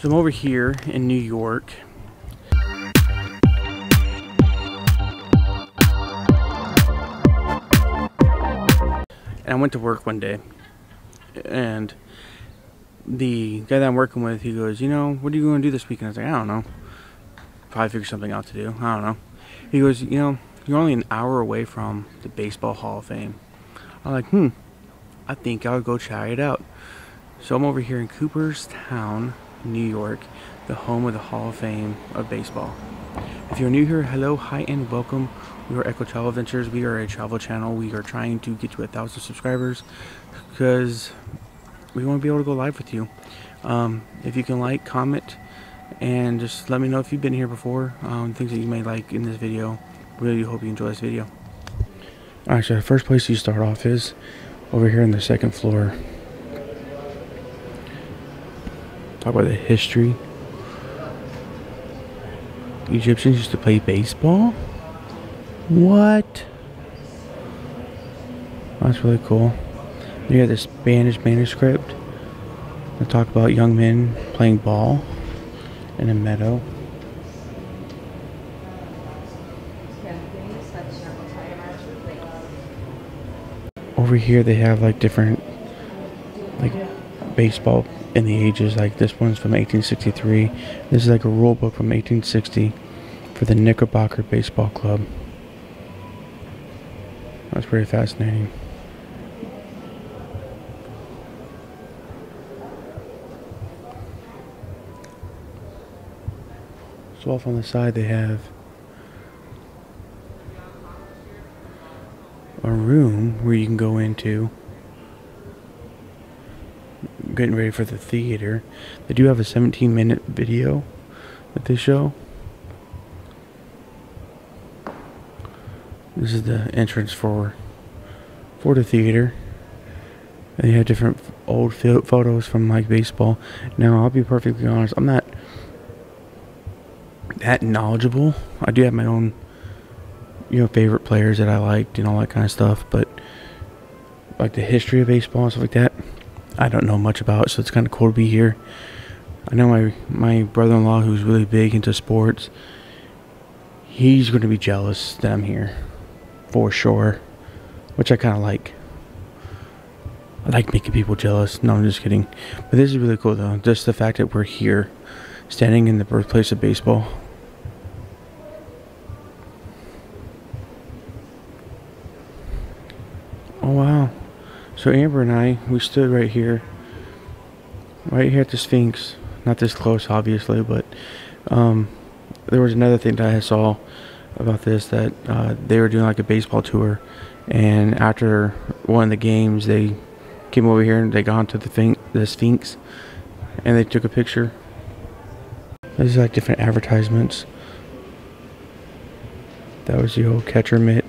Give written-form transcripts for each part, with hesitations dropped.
So I'm over here in New York. And I went to work one day, and the guy that I'm working with, he goes, you know, what are you going to do this weekend? I was like, I don't know. Probably figure something out to do. I don't know. He goes, you know, you're only an hour away from the Baseball Hall of Fame. I'm like, I think I'll go try it out. So I'm over here in Cooperstown, New York, the home of the Hall of Fame of baseball. If you're new here, hello, hi, and welcome. We are Echo Travel Adventures. We are a travel channel. We are trying to get to 1,000 subscribers because we want to be able to go live with you. If you can like, comment, and just let me know if you've been here before, things that you may like in this video. Really hope you enjoy this video. Alright, so the first place you start off is over here on the second floor. Talk about the history. Egyptians used to play baseball? What? That's really cool. You got the Spanish manuscript that talk about young men playing ball in a meadow. Over here they have like different like baseball in the ages. Like this one's from 1863. This is like a rule book from 1860 for the Knickerbocker Baseball Club. That's pretty fascinating. So off on the side they have a room where you can go into, getting ready for the theater. They do have a 17-minute video that they show. This is the entrance for the theater. And you have different old photos from like baseball. Now I'll be perfectly honest, I'm not that knowledgeable. I do have my own, you know, favorite players that I liked and all that kind of stuff, but like the history of baseball and stuff like that, I don't know much about, so it's kind of cool to be here. I know my brother-in-law, who's really big into sports, he's going to be jealous that I'm here, for sure, which I kind of like. I like making people jealous. No, I'm just kidding. But this is really cool, though. Just the fact that we're here, standing in the birthplace of baseball. Oh, wow. So Amber and I, we stood right here at the Sphinx. Not this close, obviously, but there was another thing that I saw about this, that they were doing like a baseball tour, and after one of the games, they came over here and they got to the Sphinx, and they took a picture. This is like different advertisements. That was the old catcher mitt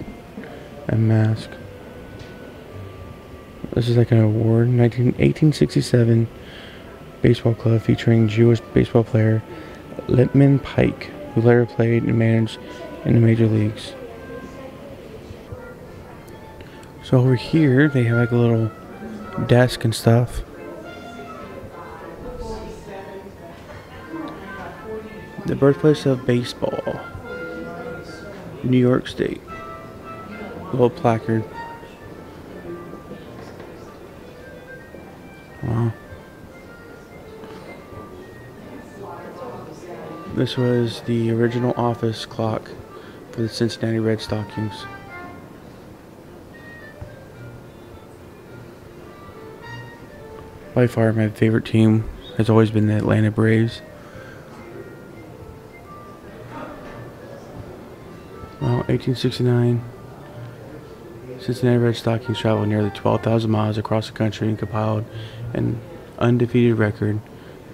and mask. This is like an award, 1867 baseball club featuring Jewish baseball player Lippman Pike, who later played and managed in the major leagues. So over here they have like a little desk and stuff. The birthplace of baseball, New York State. A little placard. Wow. This was the original office clock for the Cincinnati Red Stockings. By far my favorite team has always been the Atlanta Braves. Well, 1869, Cincinnati Red Stockings traveled nearly 12,000 miles across the country and compiled an undefeated record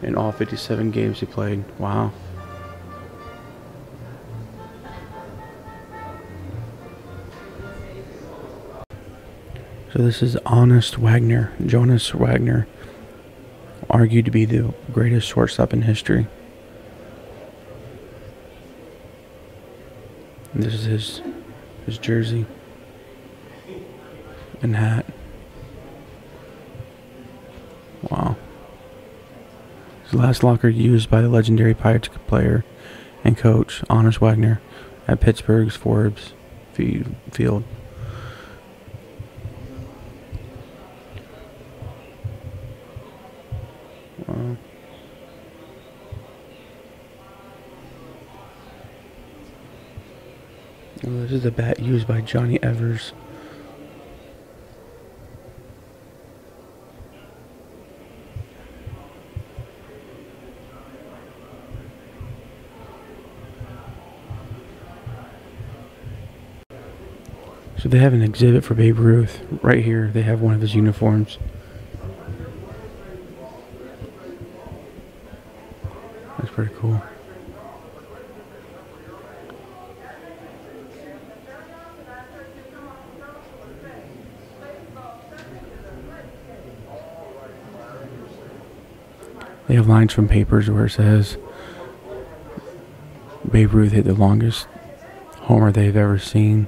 in all 57 games they played. Wow. So this is Jonas Wagner, argued to be the greatest shortstop in history. And this is his jersey and hat. Wow. The last locker used by the legendary Pirates player and coach, Honus Wagner, at Pittsburgh's Forbes Field. Wow. Oh, this is the bat used by Johnny Evers. So they have an exhibit for Babe Ruth. Right here, they have one of his uniforms. That's pretty cool. They have lines from papers where it says Babe Ruth hit the longest homer they've ever seen.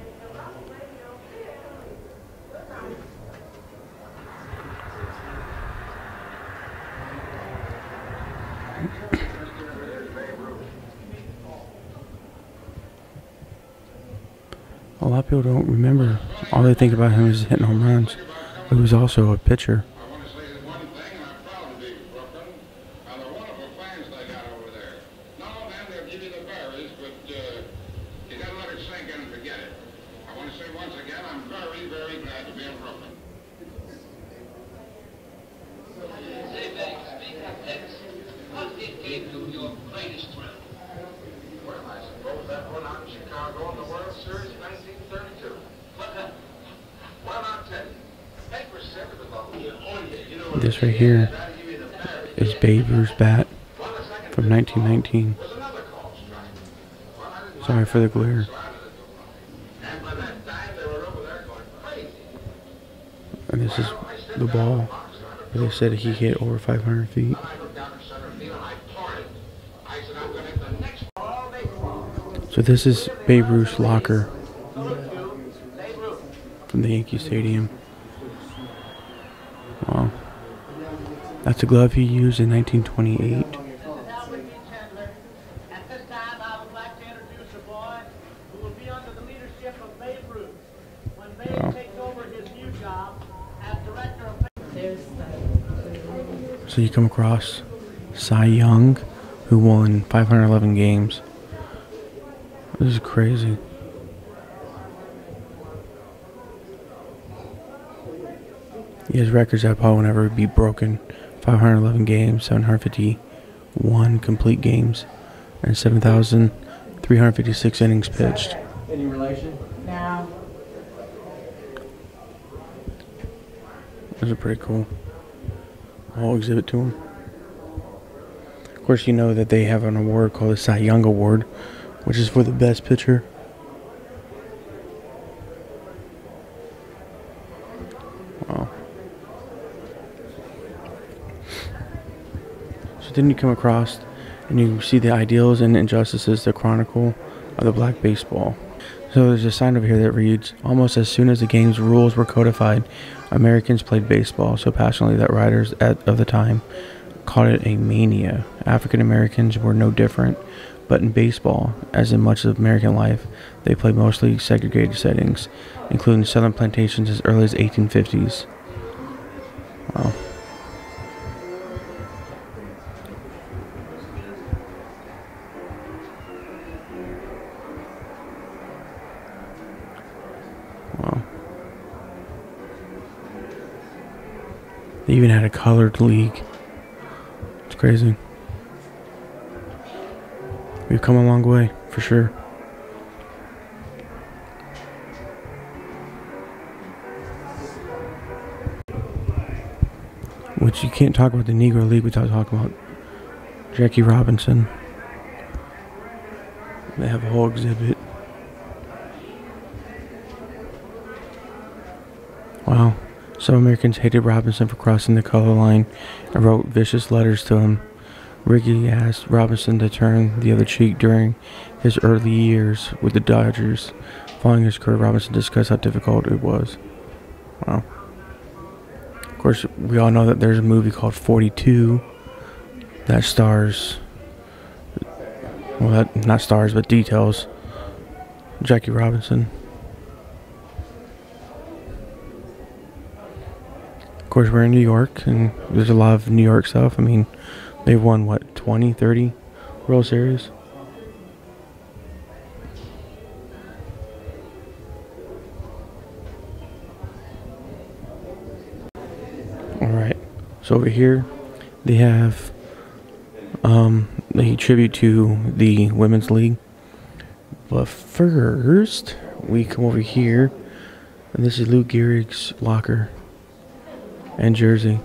A lot of people don't remember. All they think about him is hitting home runs. But he was also a pitcher. This right here is Babe Ruth's bat from 1919. Sorry for the glare. And this is the ball where they said he hit over 500 feet. So this is Babe Ruth's locker from the Yankee Stadium. Wow. That's a glove he used in 1928. At this time, I would like to introduce a boy who will be under the leadership of Babe Ruth when Babe takes over his new job as director of. So you come across Cy Young, who won 511 games. This is crazy. He has records that probably will never be broken. 511 games, 751 complete games, and 7,356 innings pitched. Any relation? No. Those are pretty cool. I'll exhibit to them. Of course, you know that they have an award called the Cy Young Award, which is for the best pitcher. Wow. So then you come across and you see the ideals and injustices, the Chronicle of the Black Baseball. So there's a sign over here that reads, almost as soon as the game's rules were codified, Americans played baseball so passionately that writers of the time called it a mania. African Americans were no different, but in baseball, as in much of American life, they played mostly segregated settings, including southern plantations as early as 1850s. Wow. Wow. They even had a colored league. It's crazy. We've come a long way, for sure. Which you can't talk about the Negro League without talking about Jackie Robinson. They have a whole exhibit. Wow. Some Americans hated Robinson for crossing the color line and wrote vicious letters to him. Rickey asked Robinson to turn the other cheek during his early years with the Dodgers. Following his career, Robinson discussed how difficult it was. Wow. Of course, we all know that there's a movie called 42 that stars, well, that, not stars, but details Jackie Robinson. Of course, we're in New York, and there's a lot of New York stuff. I mean, they've won, what, 20, 30 World Series? Alright, so over here, they have a tribute to the Women's League. But first, we come over here, and this is Lou Gehrig's locker and jersey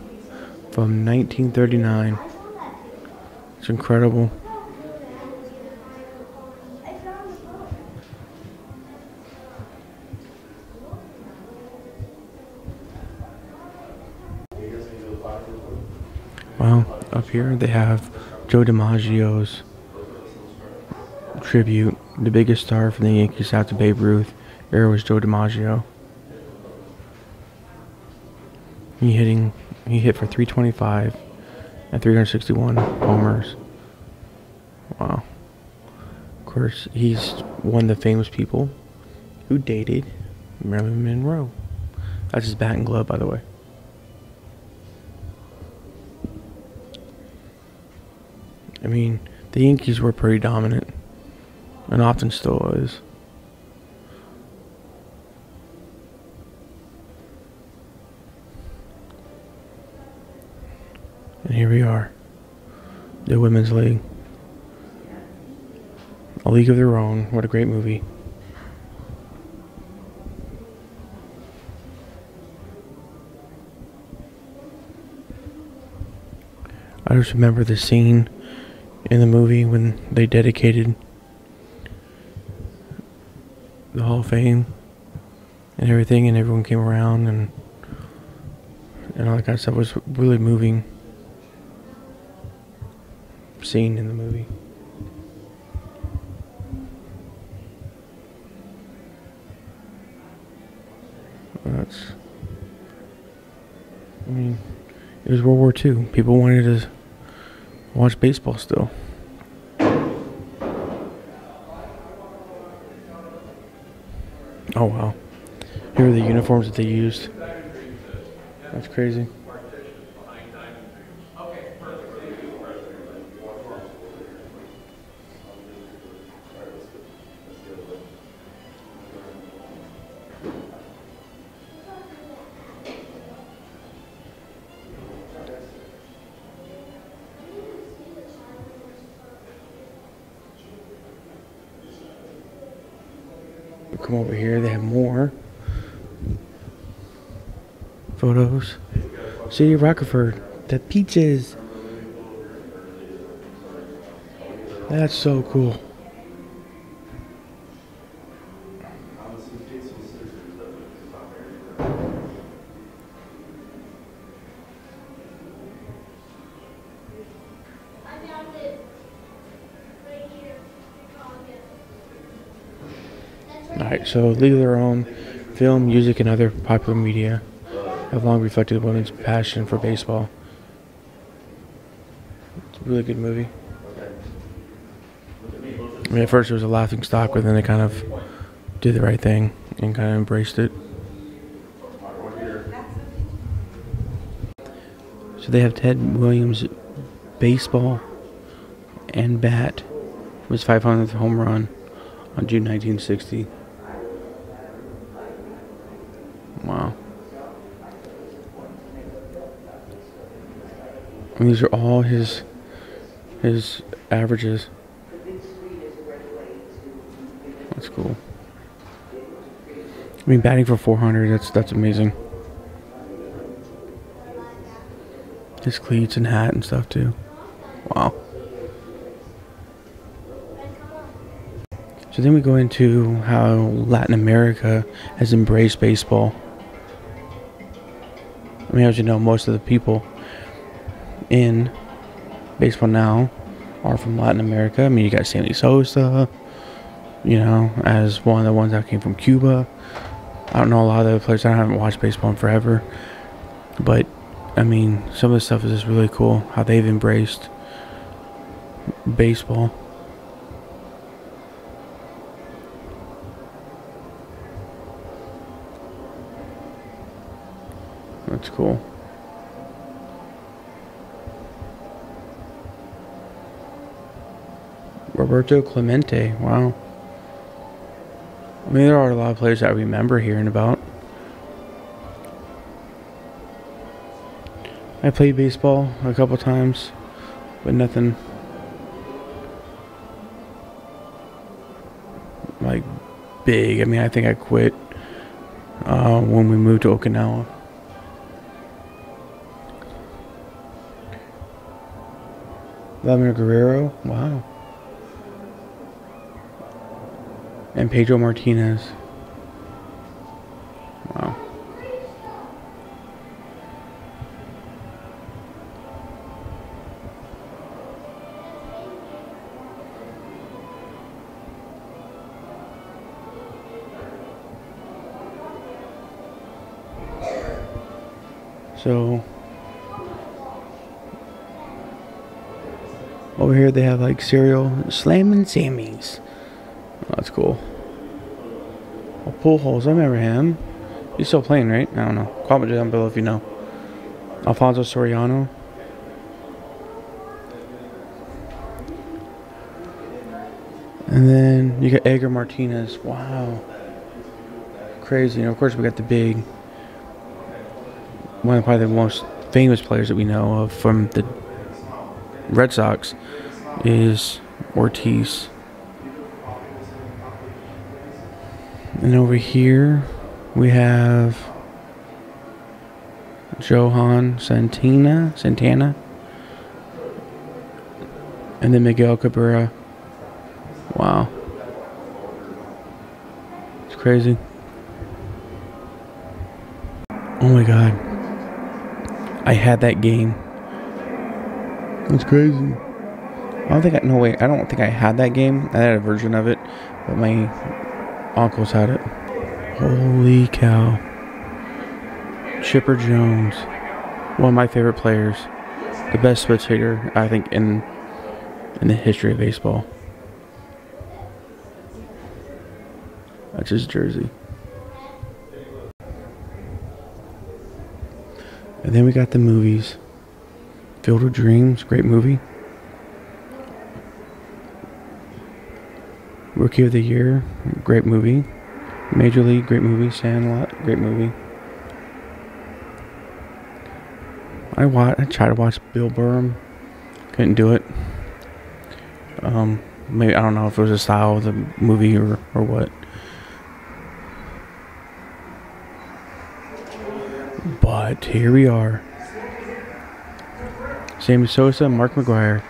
from 1939. It's incredible. Wow, up here they have Joe Dimaggio's tribute. The biggest star from the Yankees after Babe Ruth era was Joe Dimaggio. He hit for 325 and 361 homers. Wow. Of course, he's one of the famous people who dated Marilyn Monroe. That's his batting glove, by the way. I mean, the Yankees were pretty dominant, and often still is. And here we are, the Women's League. A League of Their Own. What a great movie. I just remember the scene in the movie when they dedicated the Hall of Fame and everything, and everyone came around and all that kind of stuff. It was really moving scene in the movie. I mean, it was World War II. People wanted to watch baseball still. Oh wow. Here are the uniforms that they used. That's crazy. Come over here, they have more photos. City of Rockford, the peaches. That's so cool. Alright, so League of Their Own, film, music, and other popular media have long reflected women's passion for baseball. It's a really good movie. I mean, at first it was a laughing stock, but then they kind of did the right thing and kind of embraced it. So they have Ted Williams' baseball and bat for his 500th home run on June 1960. Wow. And these are all his averages. That's cool. I mean, batting for 400, that's amazing. His cleats and hat and stuff too. Wow. So then we go into how Latin America has embraced baseball. I mean, as you know, most of the people in baseball now are from Latin America. I mean, you got Sammy Sosa, you know, as one of the ones that came from Cuba. I don't know a lot of the other players. I haven't watched baseball in forever. But, I mean, some of the stuff is just really cool. How they've embraced baseball. That's cool. Roberto Clemente, wow. I mean, there are a lot of players that I remember hearing about. I played baseball a couple times, but nothing like big. I mean, I think I quit when we moved to Okinawa. Vladimir Guerrero, wow. And Pedro Martinez. Wow. So over here they have like cereal, Slammin' Sammy's. Oh, that's cool. Oh, Pujols, I remember him. He's still playing, right? I don't know. Comment down below if you know. Alfonso Soriano. And then you got Edgar Martinez. Wow. Crazy. And of course we got the big, one of probably the most famous players that we know of from the Red Sox is Ortiz. And over here we have Johan Santana, and then Miguel Cabrera. Wow, it's crazy. Oh my God, I had that game. That's crazy. I don't think I had that game. I had a version of it, but my uncles had it. Holy cow. Chipper Jones, one of my favorite players, the best switch hitter I think in the history of baseball. That's his jersey. And then we got the movies. Field of Dreams, great movie. Rookie of the Year, great movie. Major League, great movie. Sandlot, great movie. I tried to watch Bill Burr. Couldn't do it. Maybe, I don't know if it was the style of the movie or what. But here we are. Sammy Sosa, Mark McGwire.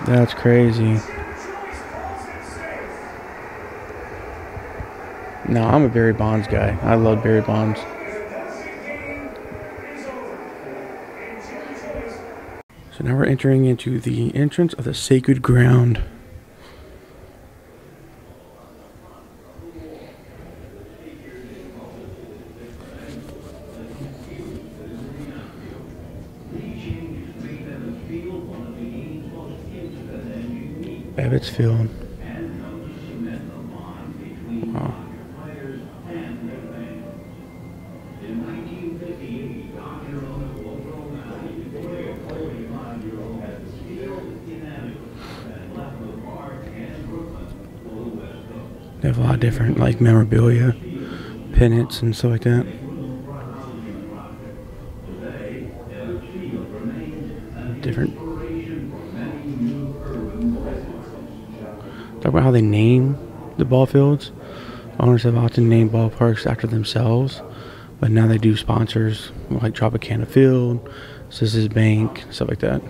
That's crazy. No, I'm a Barry Bonds guy. I love Barry Bonds. So now we're entering into the entrance of the sacred ground. Ebbets Field. Wow. They have a lot of different like memorabilia, pennants and stuff like that. Different. Talk about how they name the ball fields. Owners have often named ballparks after themselves, but now they do sponsors like Tropicana Field, Citizens Bank, stuff like that.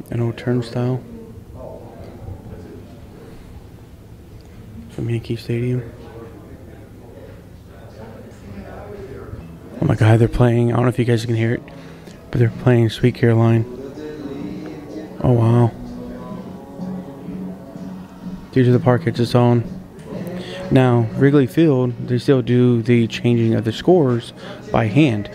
An old turnstile from Yankee Stadium. Oh my God, they're playing. I don't know if you guys can hear it, but they're playing Sweet Caroline. Oh wow. Due to the park it's its own. Now, Wrigley Field, they still do the changing of the scores by hand.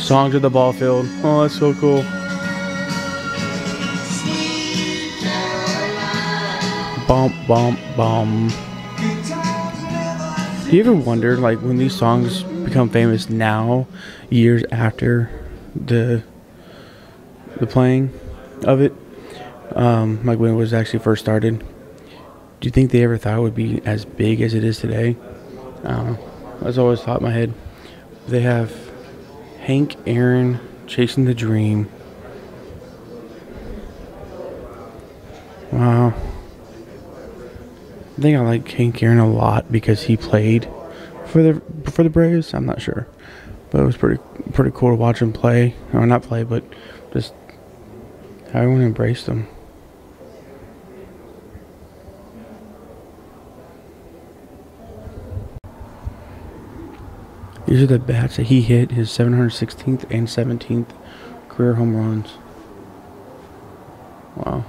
Songs of the ball field. Oh, that's so cool. Bump, bump, bum. Do you ever wonder, like, when these songs become famous now, years after the playing of it, like when it was actually first started, do you think they ever thought it would be as big as it is today? I don't know. That's always thought in my head. They have Hank Aaron, Chasing the Dream. Wow. I think I like Hank Aaron a lot because he played for the Braves. I'm not sure, but it was pretty cool to watch him play, or not play, but just how everyone embraced him. These are the bats that he hit, his 716th and 17th career home runs. Wow.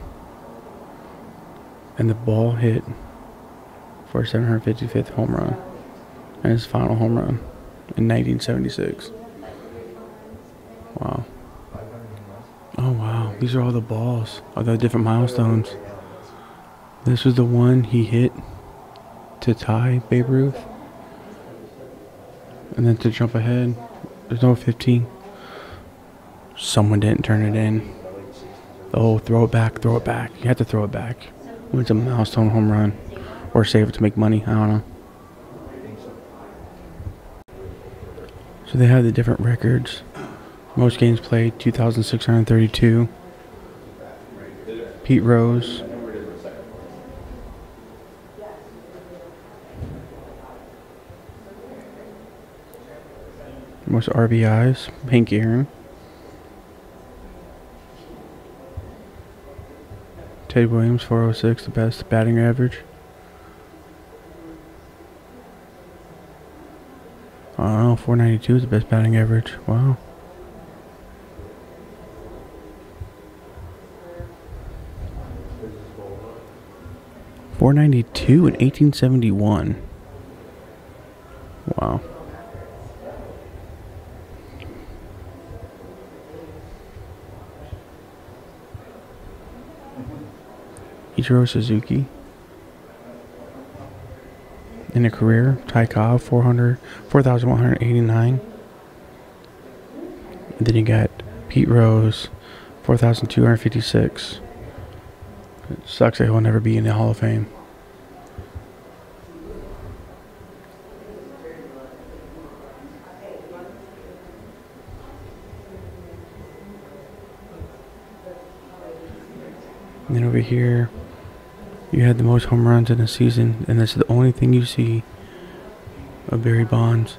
And the ball hit for his 755th home run and his final home run in 1976. Wow. Oh wow, these are all the balls of the different milestones. This was the one he hit to tie Babe Ruth. And then to jump ahead, there's no 15. Someone didn't turn it in. Oh, throw it back, throw it back. You have to throw it back when it's a milestone home run. Or save it to make money, I don't know. So they have the different records. Most games played, 2,632. Pete Rose. Most RBIs, Hank Aaron. Ted Williams, 406, the best batting average. I don't know, 492 is the best batting average. Wow. .492 in 1871. Wow. Ichiro Suzuki. In a career, Ty Cobb, 4,189. And then you got Pete Rose, 4,256. It sucks that he'll never be in the Hall of Fame. And then over here, you had the most home runs in a season, and that's the only thing you see of Barry Bonds.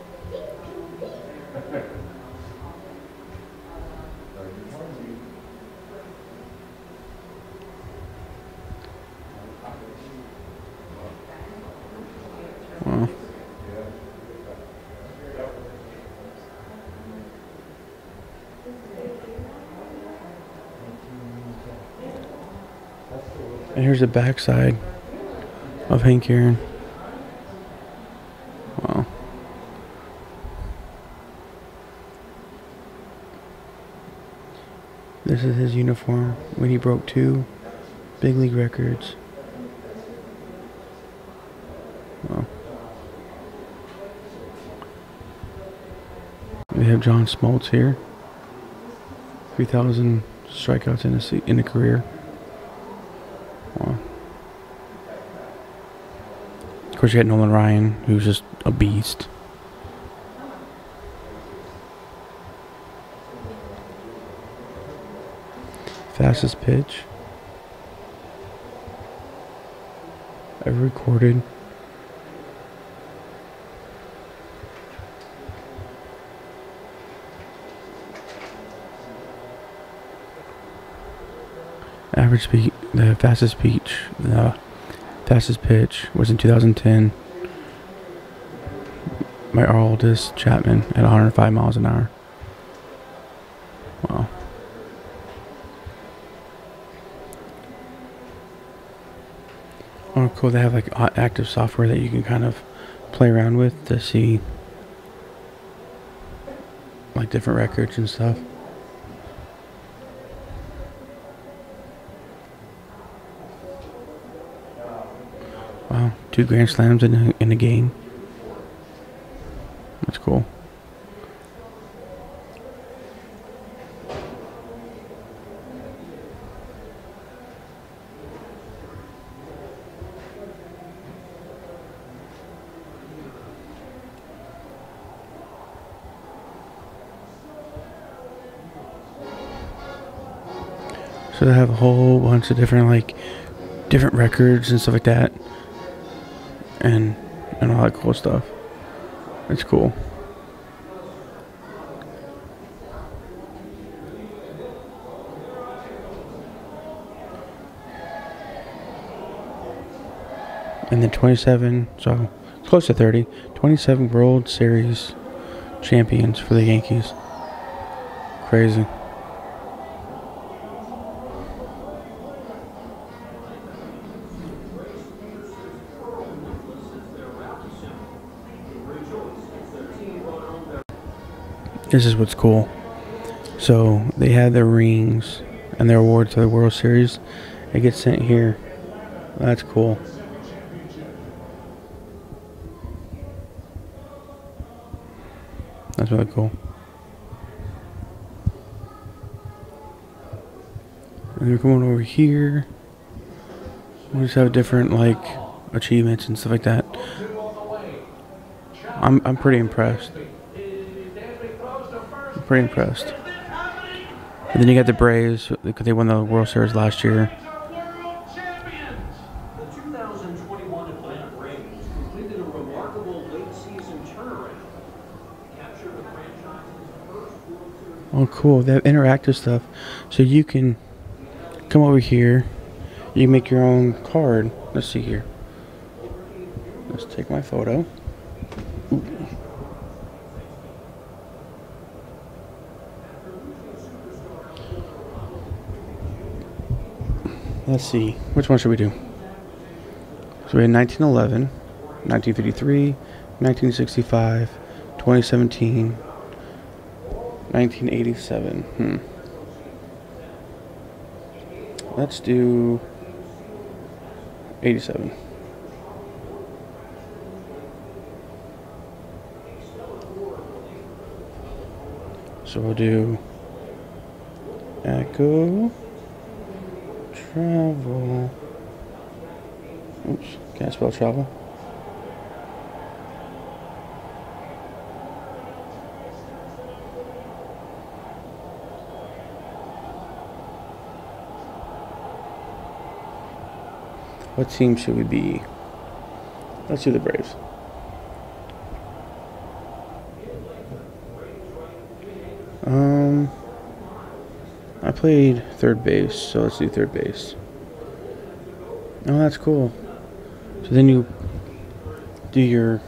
Wow. And here's the backside of Hank Aaron. Wow. This is his uniform when he broke 2 big league records. Wow. We have John Smoltz here. 3,000 strikeouts in a career. Wow. Of course, you had Nolan Ryan, who's just a beast. Fastest pitch ever recorded. Average speed, the fastest pitch was in 2010 by our oldest Chapman at 105 miles an hour. Wow. Oh, cool. They have like active software that you can kind of play around with to see like like different records and stuff. Wow, 2 Grand Slams in a game. That's cool. So they have a whole bunch of different different records and stuff like that, and all that cool stuff. It's cool. And then 27, so it's close to 30, 27 World Series champions for the Yankees. Crazy. This is what's cool. So they have their rings and their awards to the World Series. It gets sent here. That's cool. That's really cool. And they're going over here. We just have different achievements and stuff like that. I'm pretty impressed. Pretty impressed. And then you got the Braves because they won the World Series last year. The 2021 Atlanta Braves completed a remarkable late-season turnaround to capture the franchise's first World Series. Oh, cool! They have interactive stuff, so you can come over here. You can make your own card. Let's see here. Let's take my photo. Ooh. Let's see. Which one should we do? So we had 1911, 1953, 1965, 2017, 1987. Let's do 87. So we'll do Echo Travel. Oops, can't spell travel. What team should we be? Let's do the Braves. I played third base, so let's do third base. Oh, that's cool. So then you do your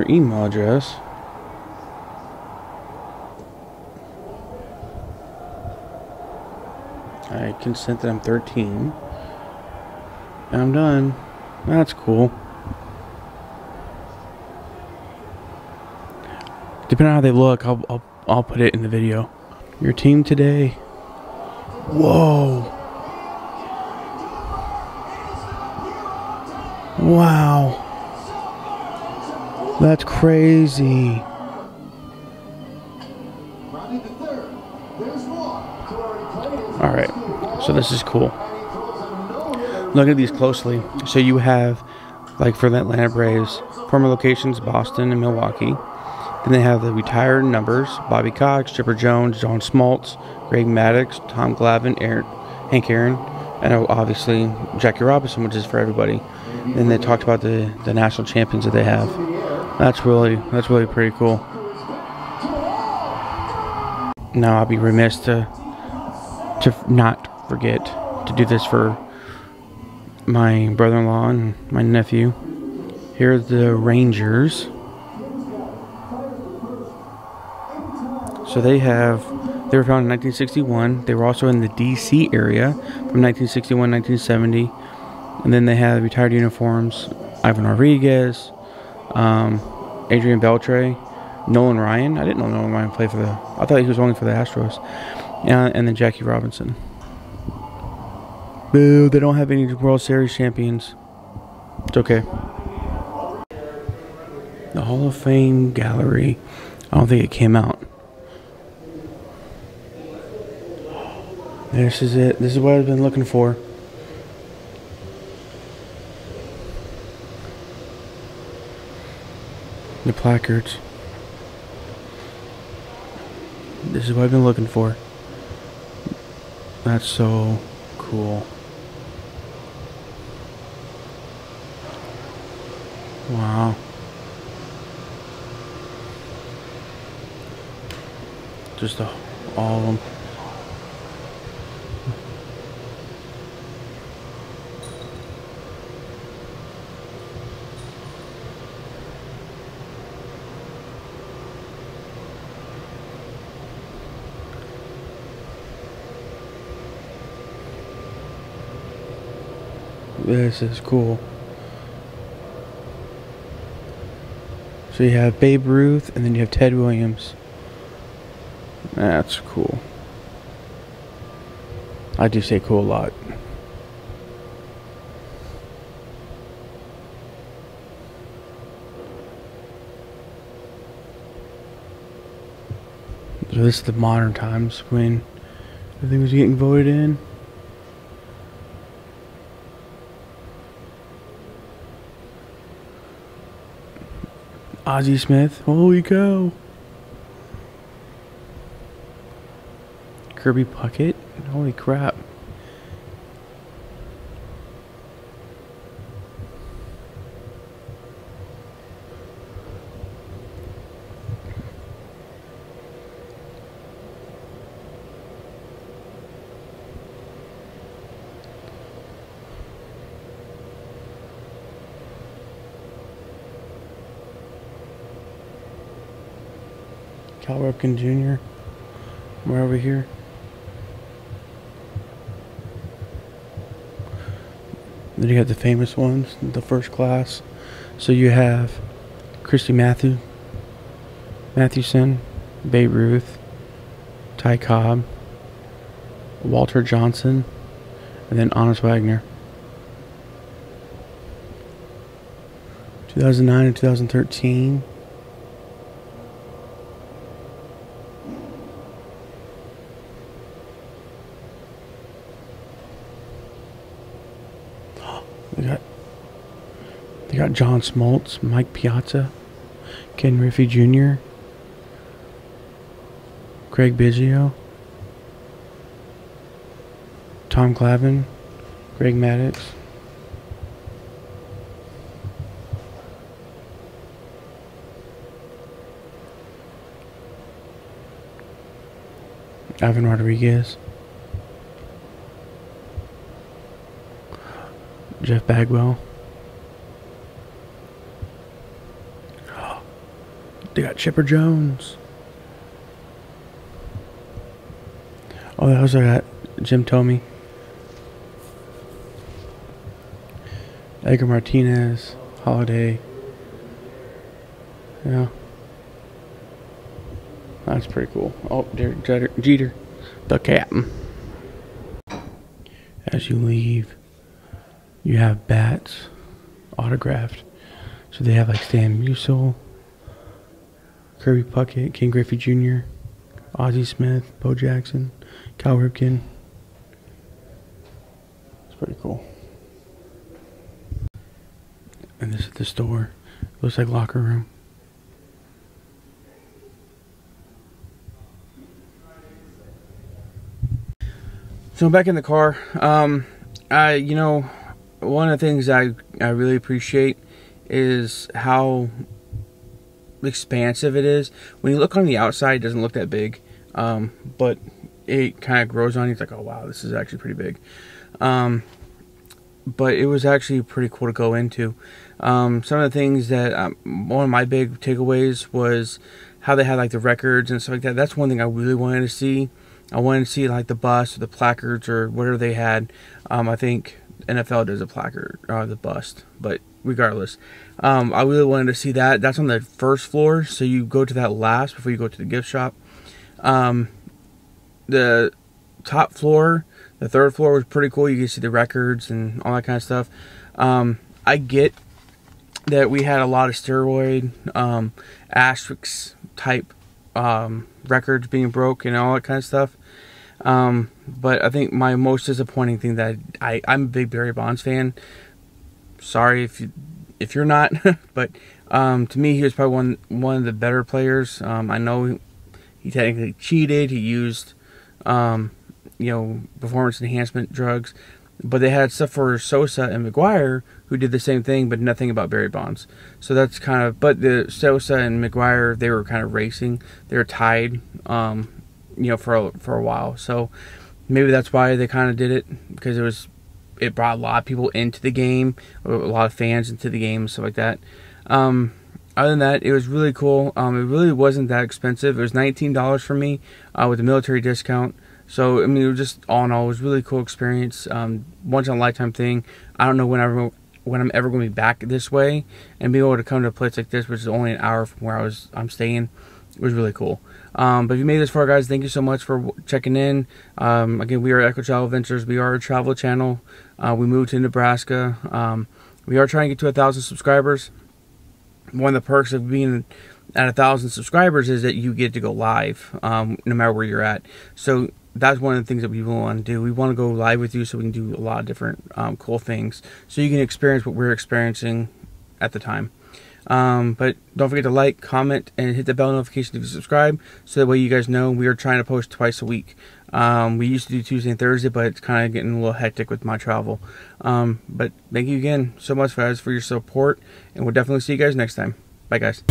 email address. I consent that I'm 13. And I'm done. That's cool. Depending on how they look, I'll put it in the video. Your team today. Whoa. Wow. That's crazy. Alright, so this is cool. Look at these closely. So you have, like for the Atlanta Braves, former locations Boston and Milwaukee. Then they have the retired numbers: Bobby Cox, Chipper Jones, John Smoltz, Greg Maddux, Tom Glavine, Hank Aaron, and obviously Jackie Robinson, which is for everybody. Then they talked about the national champions that they have. That's really pretty cool. Now I'll be remiss to not forget to do this for my brother-in-law and my nephew. Here are the Rangers. So they were founded in 1961. They were also in the DC area from 1961, 1970, And then they had retired uniforms. Ivan Rodriguez, Adrian Beltre, Nolan Ryan. I didn't know Nolan Ryan played for the... I thought he was only for the Astros. And then Jackie Robinson. Boo, they don't have any World Series champions. It's okay. The Hall of Fame gallery. I don't think it came out. This is it. This is what I've been looking for. The placards. This is what I've been looking for. That's so cool. Wow. Just all of them. This is cool. So you have Babe Ruth, and then you have Ted Williams. That's cool. I do say cool a lot. So this is the modern times when everything was getting voted in. Ozzie Smith, holy cow. Kirby Puckett, holy crap. Cal Ripken Jr. We're over here. Then you have the famous ones, the first class. So you have Christy Mathewson, Babe Ruth, Ty Cobb, Walter Johnson, and then Honus Wagner. 2009 and 2013. They got John Smoltz, Mike Piazza, Ken Griffey Jr., Craig Biggio, Tom Glavine, Greg Maddux, Ivan Rodriguez, Jeff Bagwell. They got Chipper Jones. Oh, they also got Jim Thome, Edgar Martinez, Holiday. Yeah. That's pretty cool. Oh, Derek Jeter, the captain. As you leave, you have bats autographed. So they have like Stan Musial, Kirby Puckett, Ken Griffey Jr., Ozzie Smith, Bo Jackson, Cal Ripken. It's pretty cool. And this is the store. Looks like locker room. So I'm back in the car. You know, one of the things I really appreciate is how expansive it is. When you look on the outside, it doesn't look that big, but it kind of grows on you. It's like, oh wow, this is actually pretty big. But it was actually pretty cool to go into. Some of the things that one of my big takeaways was how they had like the records and stuff like that. That's one thing I really wanted to see. I wanted to see like the bus or the placards or whatever they had. I think NFL does a placard, the bust. But regardless, I really wanted to see that. That's on the first floor, so you go to that last before you go to the gift shop. The top floor, the third floor, was pretty cool. You can see the records and all that kind of stuff. I get that we had a lot of steroid, asterisk type records being broke and all that kind of stuff. But I think my most disappointing thing that I'm a big Barry Bonds fan. Sorry if you're not, but to me he was probably one of the better players. I know he technically cheated. He used performance enhancement drugs, but they had stuff for Sosa and McGwire who did the same thing, but nothing about Barry Bonds. So that's kind of, but the Sosa and McGwire, they were kind of racing. They were tied, for a while. So maybe that's why they kind of did it, because it brought a lot of people into the game, a lot of fans into the game, stuff like that. Other than that, it was really cool. It really wasn't that expensive. It was $19 for me with the military discount. So, I mean, it was just, all in all, it was a really cool experience. Once in a lifetime thing. I don't know when I'm ever going to be back this way and be able to come to a place like this, which is only an hour from where I'm staying. It was really cool. But if you made this far, guys, thank you so much for checking in. Again, we are Echo Travel Adventures. We are a travel channel. We moved to Nebraska. We are trying to get to 1,000 subscribers. One of the perks of being at 1,000 subscribers is that you get to go live, no matter where you're at. So that's one of the things that we want to do. We want to go live with you so we can do a lot of different cool things, so you can experience what we're experiencing at the time. But don't forget to like, comment, and hit the bell notification if you subscribe, so that way you guys know. We are trying to post twice a week. We used to do Tuesday and Thursday, but it's kind of getting a little hectic with my travel. But thank you again so much, guys, for your support, and we'll definitely see you guys next time. Bye, guys.